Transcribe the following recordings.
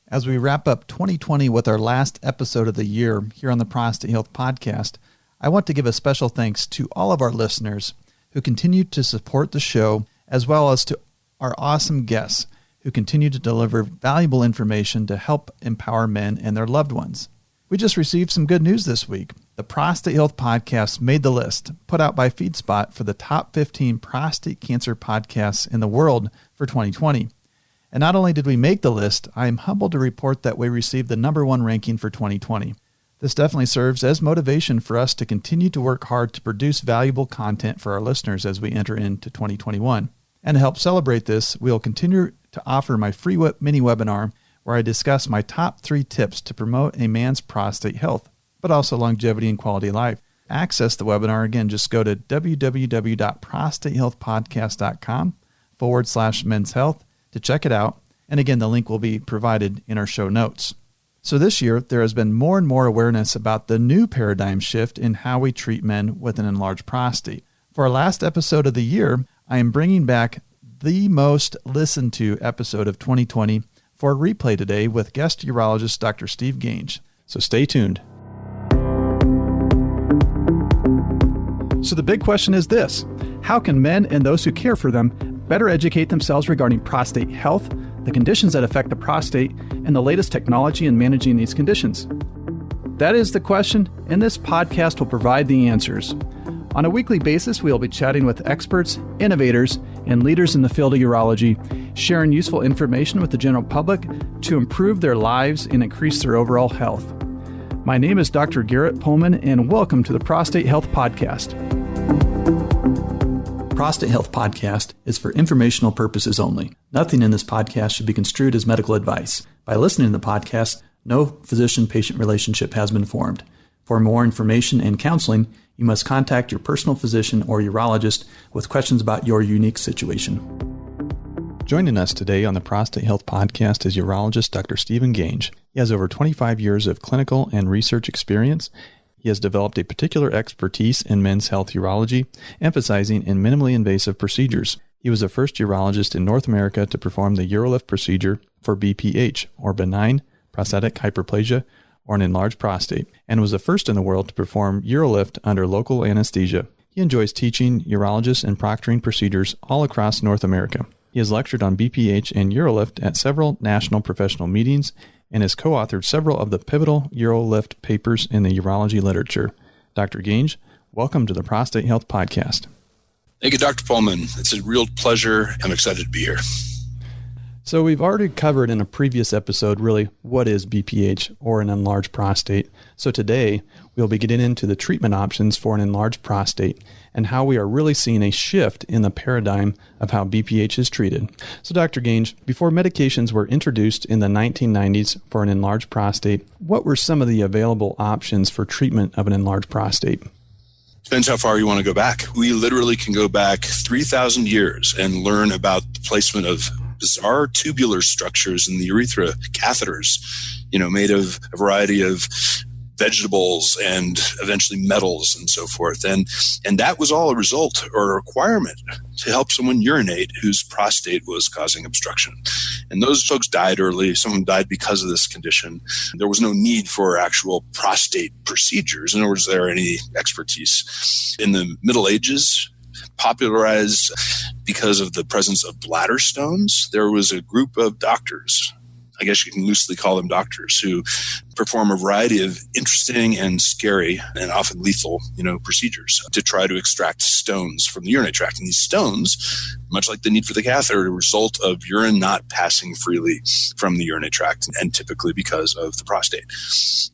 As we wrap up 2020 with our last episode of the year here on the Prostate Health Podcast, I want to give a special thanks to all of our listeners who continue to support the show, as well as to our awesome guests who continue to deliver valuable information to help empower men and their loved ones. We just received some good news this week. The Prostate Health Podcast made the list, put out by Feedspot, for the top 15 prostate cancer podcasts in the world for 2020. And not only did we make the list, I am humbled to report that we received the number one ranking for 2020. This definitely serves as motivation for us to continue to work hard to produce valuable content for our listeners as we enter into 2021. And to help celebrate this, we will continue to offer my free mini webinar where I discuss my top 3 tips to promote a man's prostate health, but also longevity and quality of life. To access the webinar, again, just go to www.prostatehealthpodcast.com/men's health to check it out. And again, the link will be provided in our show notes. So this year, there has been more and more awareness about the new paradigm shift in how we treat men with an enlarged prostate. For our last episode of the year, I am bringing back the most listened to episode of 2020 for a replay today with guest urologist Dr. Steve Gange. So stay tuned. So the big question is this: how can men and those who care for them better educate themselves regarding prostate health, the conditions that affect the prostate, and the latest technology in managing these conditions? That is the question, and this podcast will provide the answers. On a weekly basis, we will be chatting with experts, innovators, and leaders in the field of urology, sharing useful information with the general public to improve their lives and increase their overall health. My name is Dr. Garrett Pullman, and welcome to the Prostate Health Podcast. Prostate Health Podcast is for informational purposes only. Nothing in this podcast should be construed as medical advice. By listening to the podcast, no physician-patient relationship has been formed. For more information and counseling, you must contact your personal physician or urologist with questions about your unique situation. Joining us today on the Prostate Health Podcast is urologist Dr. Stephen Gange. He has over 25 years of clinical and research experience. He has developed a particular expertise in men's health urology, emphasizing in minimally invasive procedures. He was the first urologist in North America to perform the Eurolift procedure for BPH, or benign prostatic hyperplasia, or an enlarged prostate, and was the first in the world to perform Eurolift under local anesthesia. He enjoys teaching urologists and proctoring procedures all across North America. He has lectured on BPH and Eurolift at several national professional meetings and has co-authored several of the pivotal Eurolift papers in the urology literature. Dr. Gange, welcome to the Prostate Health Podcast. Thank you, Dr. Pullman. It's a real pleasure. I'm excited to be here. So we've already covered in a previous episode, really, what is BPH or an enlarged prostate. So today, we'll be getting into the treatment options for an enlarged prostate and how we are really seeing a shift in the paradigm of how BPH is treated. So Dr. Gange, before medications were introduced in the 1990s for an enlarged prostate, what were some of the available options for treatment of an enlarged prostate? Depends how far you want to go back. We literally can go back 3,000 years and learn about the placement of bizarre tubular structures in the urethra, catheters, made of a variety of vegetables and eventually metals and so forth. And that was all a result or a requirement to help someone urinate whose prostate was causing obstruction. And those folks died early. Some of them died because of this condition. There was no need for actual prostate procedures, nor was there any expertise. In the Middle Ages, popularized because of the presence of bladder stones, there was a group of doctors, I guess you can loosely call them doctors, who perform a variety of interesting and scary and often lethal, procedures to try to extract stones from the urinary tract. And these stones, much like the need for the catheter, are a result of urine not passing freely from the urinary tract, and typically because of the prostate.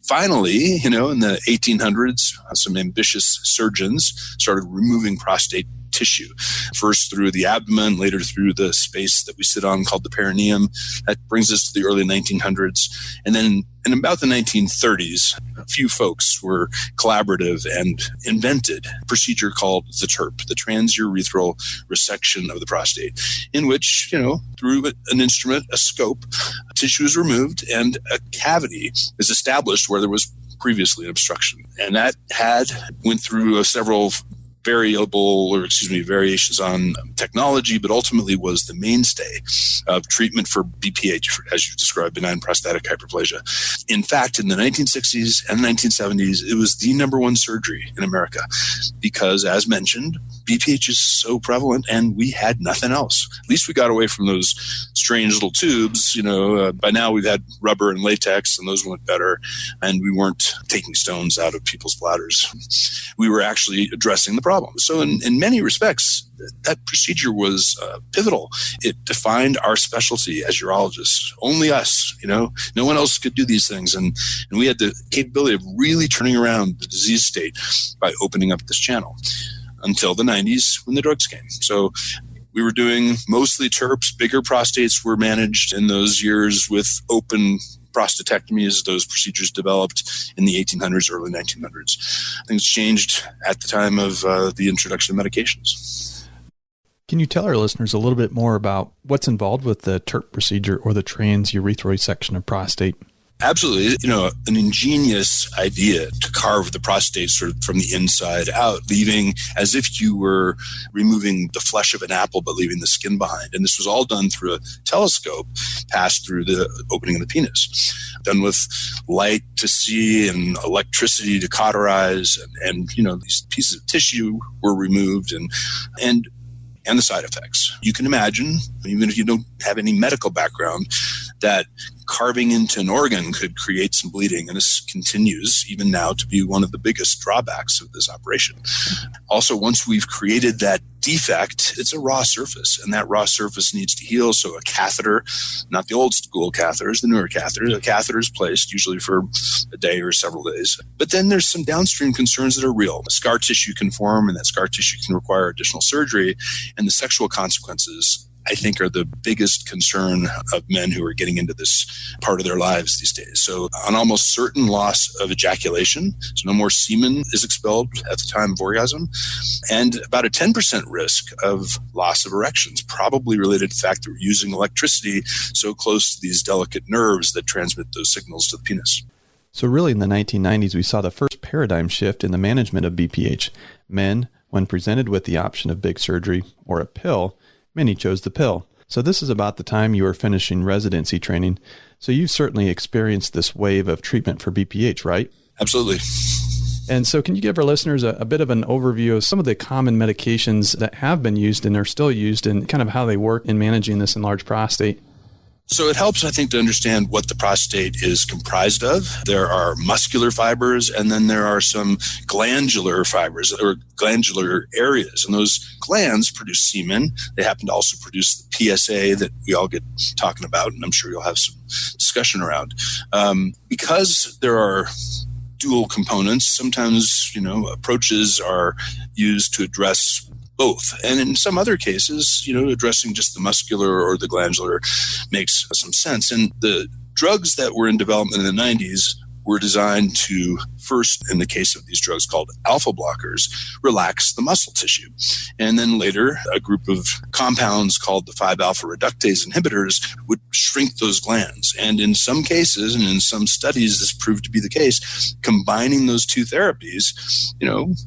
Finally, in the 1800s, some ambitious surgeons started removing prostate tissue, first through the abdomen, later through the space that we sit on called the perineum. That brings us to the early 1900s. And then in about the 1930s, a few folks were collaborative and invented a procedure called the TURP, the transurethral resection of the prostate, in which, through an instrument, a scope, tissue is removed and a cavity is established where there was previously an obstruction. And that went through several variations on technology, but ultimately was the mainstay of treatment for BPH, as you described, benign prostatic hyperplasia. In fact, in the 1960s and 1970s, it was the number one surgery in America because, as mentioned, BPH is so prevalent and we had nothing else. At least we got away from those strange little tubes. By now we've had rubber and latex and those went better, and we weren't taking stones out of people's bladders. We were actually addressing the problem. So in many respects, that procedure was pivotal. It defined our specialty as urologists. Only us, no one else could do these things. And we had the capability of really turning around the disease state by opening up this channel until the 90s when the drugs came. So we were doing mostly TURPs. Bigger prostates were managed in those years with open prostatectomies. Those procedures developed in the 1800s, early 1900s. Things changed at the time of the introduction of medications. Can you tell our listeners a little bit more about what's involved with the TURP procedure or the transurethroid section of prostate? Absolutely. An ingenious idea to carve the prostate sort of from the inside out, leaving as if you were removing the flesh of an apple, but leaving the skin behind. And this was all done through a telescope passed through the opening of the penis, done with light to see and electricity to cauterize. And these pieces of tissue were removed and the side effects. You can imagine, even if you don't have any medical background, that carving into an organ could create some bleeding. And this continues even now to be one of the biggest drawbacks of this operation. Also, once we've created that defect, it's a raw surface, and that raw surface needs to heal. So a catheter, not the old school catheters, the newer catheters, a catheter is placed usually for a day or several days. But then there's some downstream concerns that are real. Scar tissue can form, and that scar tissue can require additional surgery. And the sexual consequences, I think, are the biggest concern of men who are getting into this part of their lives these days. So an almost certain loss of ejaculation, so no more semen is expelled at the time of orgasm, and about a 10% risk of loss of erections, probably related to the fact that we're using electricity so close to these delicate nerves that transmit those signals to the penis. So really in the 1990s, we saw the first paradigm shift in the management of BPH. Men, when presented with the option of big surgery or a pill, many chose the pill. So this is about the time you were finishing residency training. So you've certainly experienced this wave of treatment for BPH, right? Absolutely. And so can you give our listeners a bit of an overview of some of the common medications that have been used and are still used and kind of how they work in managing this enlarged prostate? So it helps, I think, to understand what the prostate is comprised of. There are muscular fibers, and then there are some glandular fibers or glandular areas. And those glands produce semen. They happen to also produce the PSA that we all get talking about, and I'm sure you'll have some discussion around. Because there are dual components, sometimes, approaches are used to address both. And in some other cases, addressing just the muscular or the glandular makes some sense. And the drugs that were in development in the 90s were designed to first, in the case of these drugs called alpha blockers, relax the muscle tissue. And then later, a group of compounds called the 5-alpha reductase inhibitors would shrink those glands. And in some cases, and in some studies, this proved to be the case, combining those two therapies,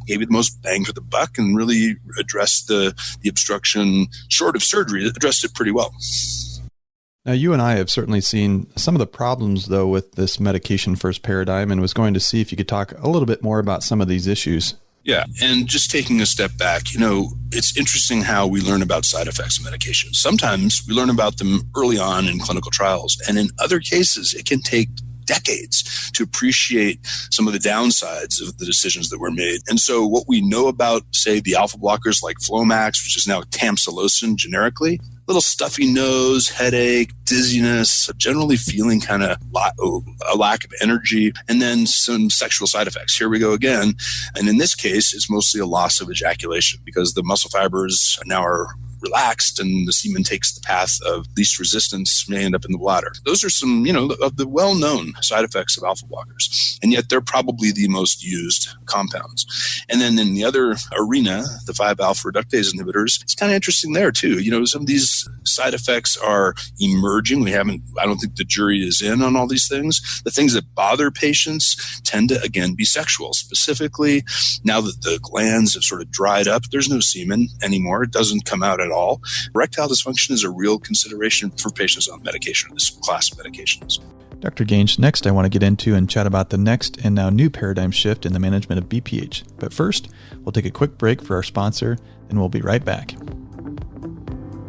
gave you the most bang for the buck and really addressed the obstruction short of surgery. It addressed it pretty well. Now, you and I have certainly seen some of the problems, though, with this medication first paradigm, and was going to see if you could talk a little bit more about some of these issues. Yeah, and just taking a step back, it's interesting how we learn about side effects of medications. Sometimes we learn about them early on in clinical trials, and in other cases, it can take decades to appreciate some of the downsides of the decisions that were made. And so what we know about, say, the alpha blockers like Flomax, which is now tamsulosin generically, little stuffy nose, headache, dizziness, generally feeling kind of a lack of energy, and then some sexual side effects. Here we go again. And in this case, it's mostly a loss of ejaculation because the muscle fibers now are relaxed and the semen takes the path of least resistance, may end up in the bladder. Those are some, of the well-known side effects of alpha blockers. And yet they're probably the most used compounds. And then in the other arena, the 5-alpha reductase inhibitors, it's kind of interesting there too. Some of these side effects are emerging. I don't think the jury is in on all these things. The things that bother patients tend to, again, be sexual. Specifically, now that the glands have sort of dried up, there's no semen anymore. It doesn't come out at all. Erectile dysfunction is a real consideration for patients on medication, this class of medications. Dr. Gange, next I want to get into and chat about the next and now new paradigm shift in the management of BPH. But first, we'll take a quick break for our sponsor, and we'll be right back.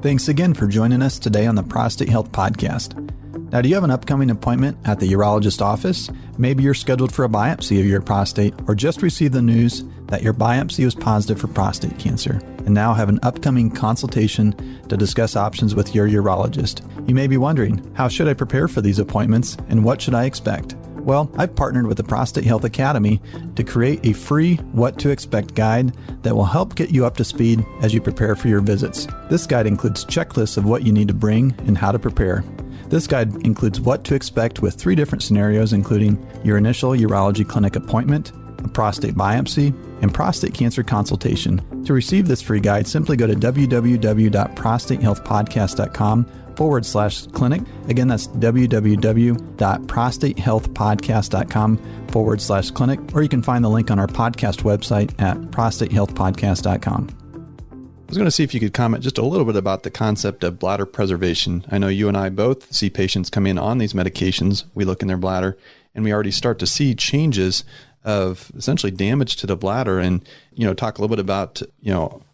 Thanks again for joining us today on the Prostate Health Podcast. Now, do you have an upcoming appointment at the urologist office? Maybe you're scheduled for a biopsy of your prostate, or just received the news that your biopsy was positive for prostate cancer, and now have an upcoming consultation to discuss options with your urologist. You may be wondering, how should I prepare for these appointments, and what should I expect? Well, I've partnered with the Prostate Health Academy to create a free What to Expect guide that will help get you up to speed as you prepare for your visits. This guide includes checklists of what you need to bring and how to prepare. This guide includes what to expect with 3 different scenarios, including your initial urology clinic appointment, a prostate biopsy, and prostate cancer consultation. To receive this free guide, simply go to www.prostatehealthpodcast.com/clinic. Again, that's www.prostatehealthpodcast.com/clinic, or you can find the link on our podcast website at prostatehealthpodcast.com. I was going to see if you could comment just a little bit about the concept of bladder preservation. I know you and I both see patients come in on these medications. We look in their bladder and we already start to see changes of essentially damage to the bladder, and, talk a little bit about,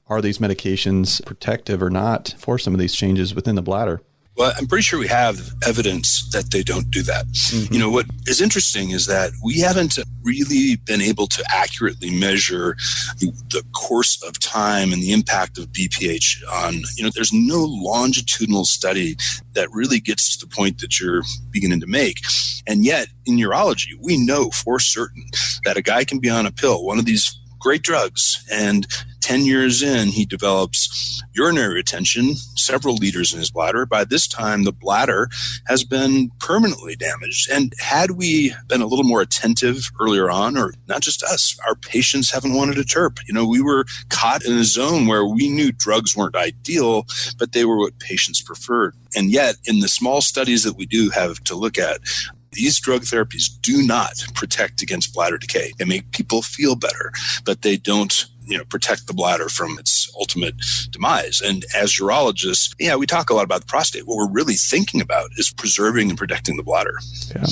are these medications protective or not for some of these changes within the bladder? Well, I'm pretty sure we have evidence that they don't do that. Mm-hmm. What is interesting is that we haven't really been able to accurately measure the course of time and the impact of BPH on, there's no longitudinal study that really gets to the point that you're beginning to make. And yet in urology, we know for certain that a guy can be on a pill, one of these great drugs, and 10 years in, he develops urinary retention, several liters in his bladder. By this time, the bladder has been permanently damaged. And had we been a little more attentive earlier on, or not just us, our patients haven't wanted a TURP. We were caught in a zone where we knew drugs weren't ideal, but they were what patients preferred. And yet, in the small studies that we do have to look at, these drug therapies do not protect against bladder decay. They make people feel better, but they don't protect the bladder from its ultimate demise. And as urologists, we talk a lot about the prostate. What we're really thinking about is preserving and protecting the bladder. Yeah.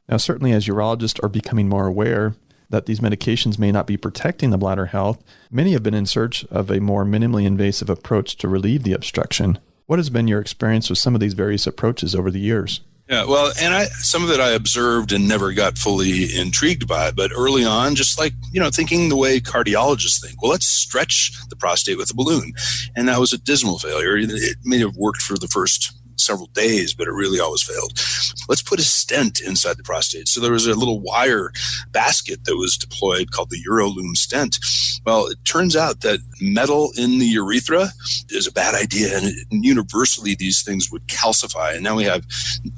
Now, certainly as urologists are becoming more aware that these medications may not be protecting the bladder health, many have been in search of a more minimally invasive approach to relieve the obstruction. What has been your experience with some of these various approaches over the years? Yeah, well, and some of it I observed and never got fully intrigued by, but early on, just like, thinking the way cardiologists think, well, let's stretch the prostate with a balloon. And that was a dismal failure. It may have worked for the first several days, but it really always failed. Let's put a stent inside the prostate. So there was a little wire basket that was deployed called the Eurolift stent. Well, it turns out that metal in the urethra is a bad idea, and universally these things would calcify. And now we have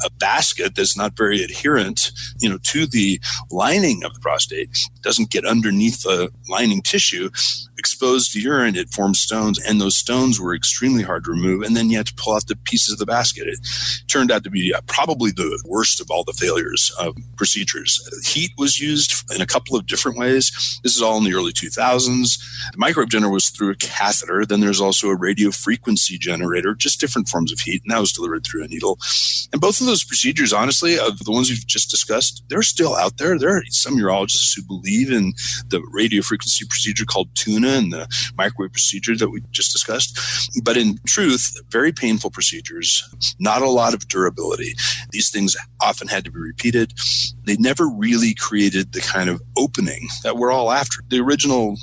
a basket that's not very adherent, to the lining of the prostate. It doesn't get underneath the lining tissue. Exposed to urine, it forms stones, and those stones were extremely hard to remove. And then you had to pull out the pieces of the basket. It turned out to be probably the worst of all the failures of procedures. Heat was used in a couple of different ways. This is all in the early 2000s. The microwave generator was through a catheter. Then there's also a radio frequency generator, just different forms of heat, and that was delivered through a needle. And both of those procedures, honestly, of the ones we've just discussed, they're still out there. There are some urologists who believe in the radio frequency procedure called tuna and the microwave procedure that we just discussed. But in truth, very painful procedures, not a lot of durability. These things often had to be repeated. They never really created the kind of opening that we're all after. The original,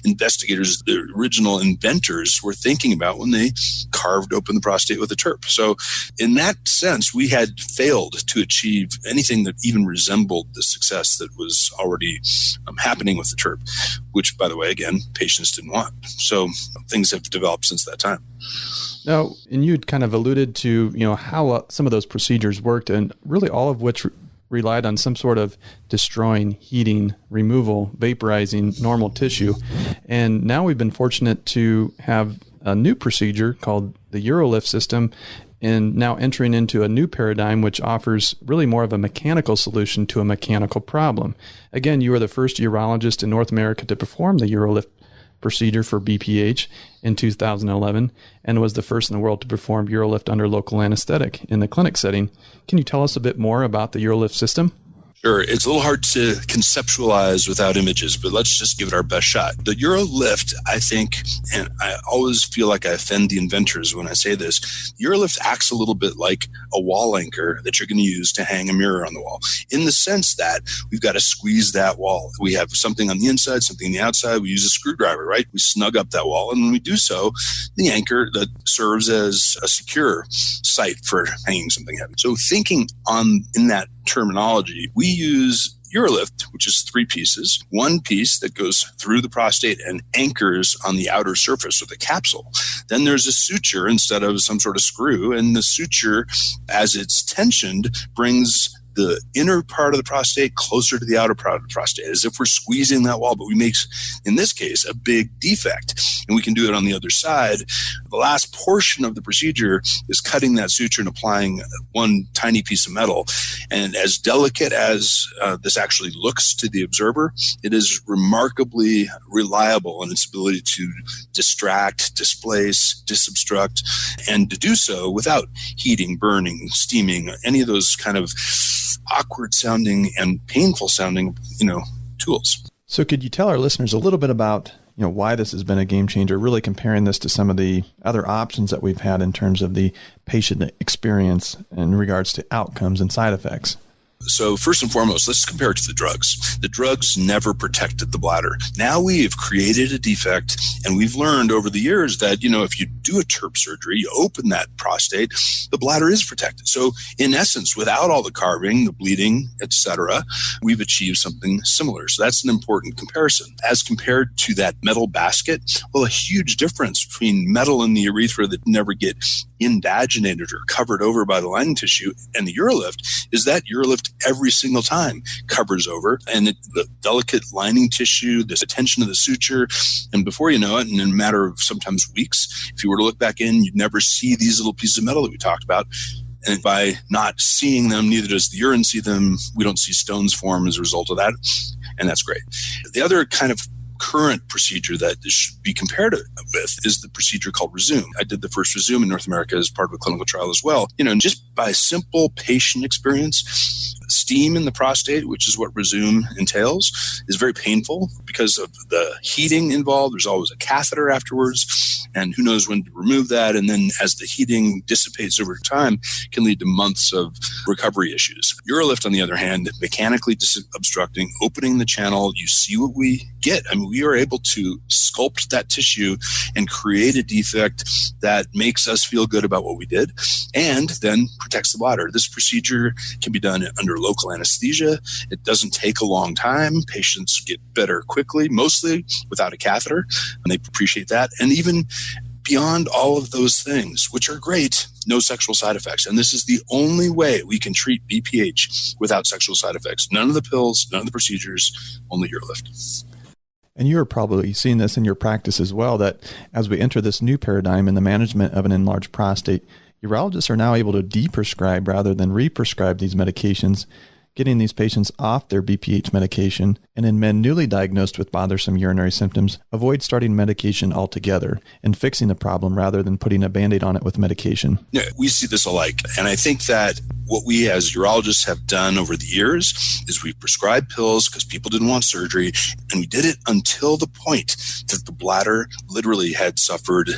investigators, the original inventors were thinking about when they carved open the prostate with a TURP. So in that sense, we had failed to achieve anything that even resembled the success that was already happening with the TURP, which, by the way, again, patients didn't want. So things have developed since that time. Now, and you'd kind of alluded to, how some of those procedures worked, and really all of which relied on some sort of destroying, heating, removal, vaporizing normal tissue. And now we've been fortunate to have a new procedure called the Eurolift system, and now entering into a new paradigm which offers really more of a mechanical solution to a mechanical problem. Again, you were the first urologist in North America to perform the Eurolift procedure for BPH in 2011, and was the first in the world to perform Eurolift under local anesthetic in the clinic setting. Can you tell us a bit more about the Eurolift system? Sure. It's a little hard to conceptualize without images, but let's just give it our best shot. The Eurolift, I think, and I always feel like I offend the inventors when I say this, Eurolift acts a little bit like a wall anchor that you're going to use to hang a mirror on the wall, in the sense that we've got to squeeze that wall. We have something on the inside, something on the outside. We use a screwdriver, right? We snug up that wall. And when we do so, the anchor that serves as a secure site for hanging something heavy. So thinking in that terminology, we use Eurolift, which is 3 pieces. One piece that goes through the prostate and anchors on the outer surface of the capsule. Then there's a suture instead of some sort of screw, and the suture, as it's tensioned, brings the inner part of the prostate closer to the outer part of the prostate, as if we're squeezing that wall, but we make, in this case, a big defect. And we can do it on the other side. The last portion of the procedure is cutting that suture and applying one tiny piece of metal. And as delicate as this actually looks to the observer, it is remarkably reliable in its ability to distract, displace, disobstruct, and to do so without heating, burning, steaming, any of those kind of awkward sounding and painful sounding, tools. So could you tell our listeners a little bit about, why this has been a game changer, really comparing this to some of the other options that we've had in terms of the patient experience in regards to outcomes and side effects? So first and foremost, let's compare it to the drugs. The drugs never protected the bladder. Now we've created a defect, and we've learned over the years that, if you do a TURP surgery, you open that prostate, the bladder is protected. So in essence, without all the carving, the bleeding, etc., we've achieved something similar. So that's an important comparison. As compared to that metal basket, well, a huge difference between metal in the urethra that never get invaginated or covered over by the lining tissue and the Eurolift is that Eurolift every single time covers over, and the delicate lining tissue, this attention to the suture, and before you know it, in a matter of sometimes weeks, if you were to look back in, you'd never see these little pieces of metal that we talked about. And by not seeing them, neither does the urine see them. We don't see stones form as a result of that, and that's great. The other kind of current procedure that this should be compared with is the procedure called Resume. I did the first Resume in North America as part of a clinical trial as well. Just by simple patient experience, steam in the prostate, which is what Resume entails, is very painful because of the heating involved. There's always a catheter afterwards, and who knows when to remove that. And then as the heating dissipates over time, can lead to months of recovery issues. Eurolift, on the other hand, mechanically obstructing, opening the channel, you see what we get. We are able to sculpt that tissue and create a defect that makes us feel good about what we did and then protects the bladder. This procedure can be done under local anesthesia. It doesn't take a long time. Patients get better quickly, mostly without a catheter, and they appreciate that. And even beyond all of those things, which are great, no sexual side effects. And this is the only way we can treat BPH without sexual side effects. None of the pills, none of the procedures, only Eurolift. And you're probably seeing this in your practice as well, that as we enter this new paradigm in the management of an enlarged prostate, urologists are now able to deprescribe rather than represcribe these medications, getting these patients off their BPH medication, and in men newly diagnosed with bothersome urinary symptoms, avoid starting medication altogether and fixing the problem rather than putting a Band-Aid on it with medication. Yeah, we see this alike. And I think that what we as urologists have done over the years is we prescribed pills because people didn't want surgery, and we did it until the point that the bladder literally had suffered,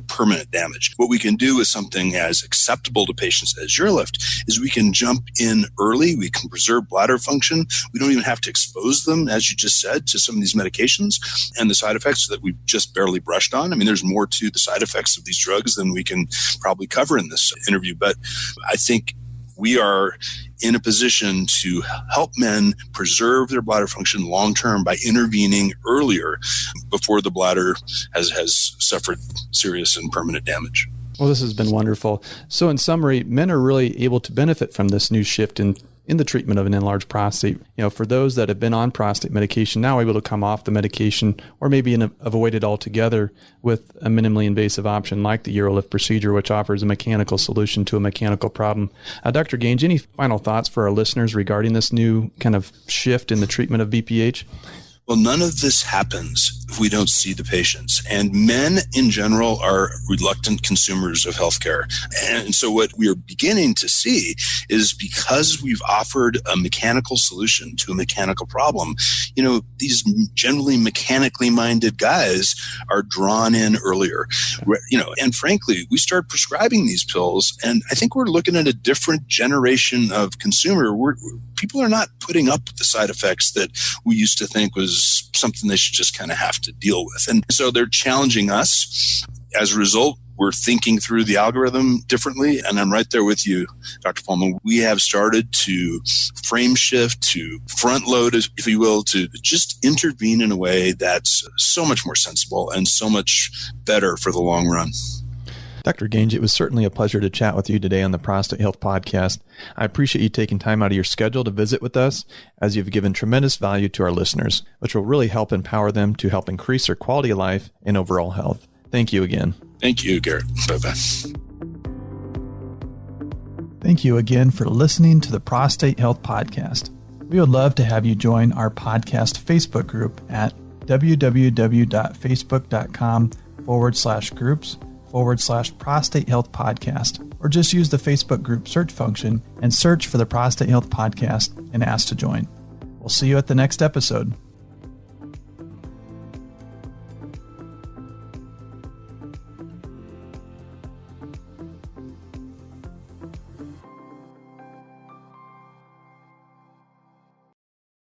permanent damage. What we can do with something as acceptable to patients as Eurolift is we can jump in early. We can preserve bladder function. We don't even have to expose them, as you just said, to some of these medications and the side effects that we've just barely brushed on. I mean, there's more to the side effects of these drugs than we can probably cover in this interview, but I think we are in a position to help men preserve their bladder function long-term by intervening earlier before the bladder has suffered serious and permanent damage. Well, this has been wonderful. So in summary, men are really able to benefit from this new shift in the treatment of an enlarged prostate. For those that have been on prostate medication, now able to come off the medication or maybe avoid it altogether with a minimally invasive option like the Eurolift procedure, which offers a mechanical solution to a mechanical problem. Dr. Gange, any final thoughts for our listeners regarding this new kind of shift in the treatment of BPH? Well, none of this happens if we don't see the patients. And men in general are reluctant consumers of healthcare. And so what we are beginning to see is because we've offered a mechanical solution to a mechanical problem, these generally mechanically minded guys are drawn in earlier. And frankly, we start prescribing these pills, and I think we're looking at a different generation of consumer. People are not putting up with the side effects that we used to think was something they should just kind of have to deal with. And so they're challenging us. As a result, we're thinking through the algorithm differently. And I'm right there with you, Dr. Pullman. We have started to frame shift, to front load, if you will, to just intervene in a way that's so much more sensible and so much better for the long run. Dr. Gange, it was certainly a pleasure to chat with you today on the Prostate Health Podcast. I appreciate you taking time out of your schedule to visit with us, as you've given tremendous value to our listeners, which will really help empower them to help increase their quality of life and overall health. Thank you again. Thank you, Garrett. Bye-bye. Thank you again for listening to the Prostate Health Podcast. We would love to have you join our podcast Facebook group at www.facebook.com/groups/Prostate Health Podcast, or just use the Facebook group search function and search for the Prostate Health Podcast and ask to join. We'll see you at the next episode.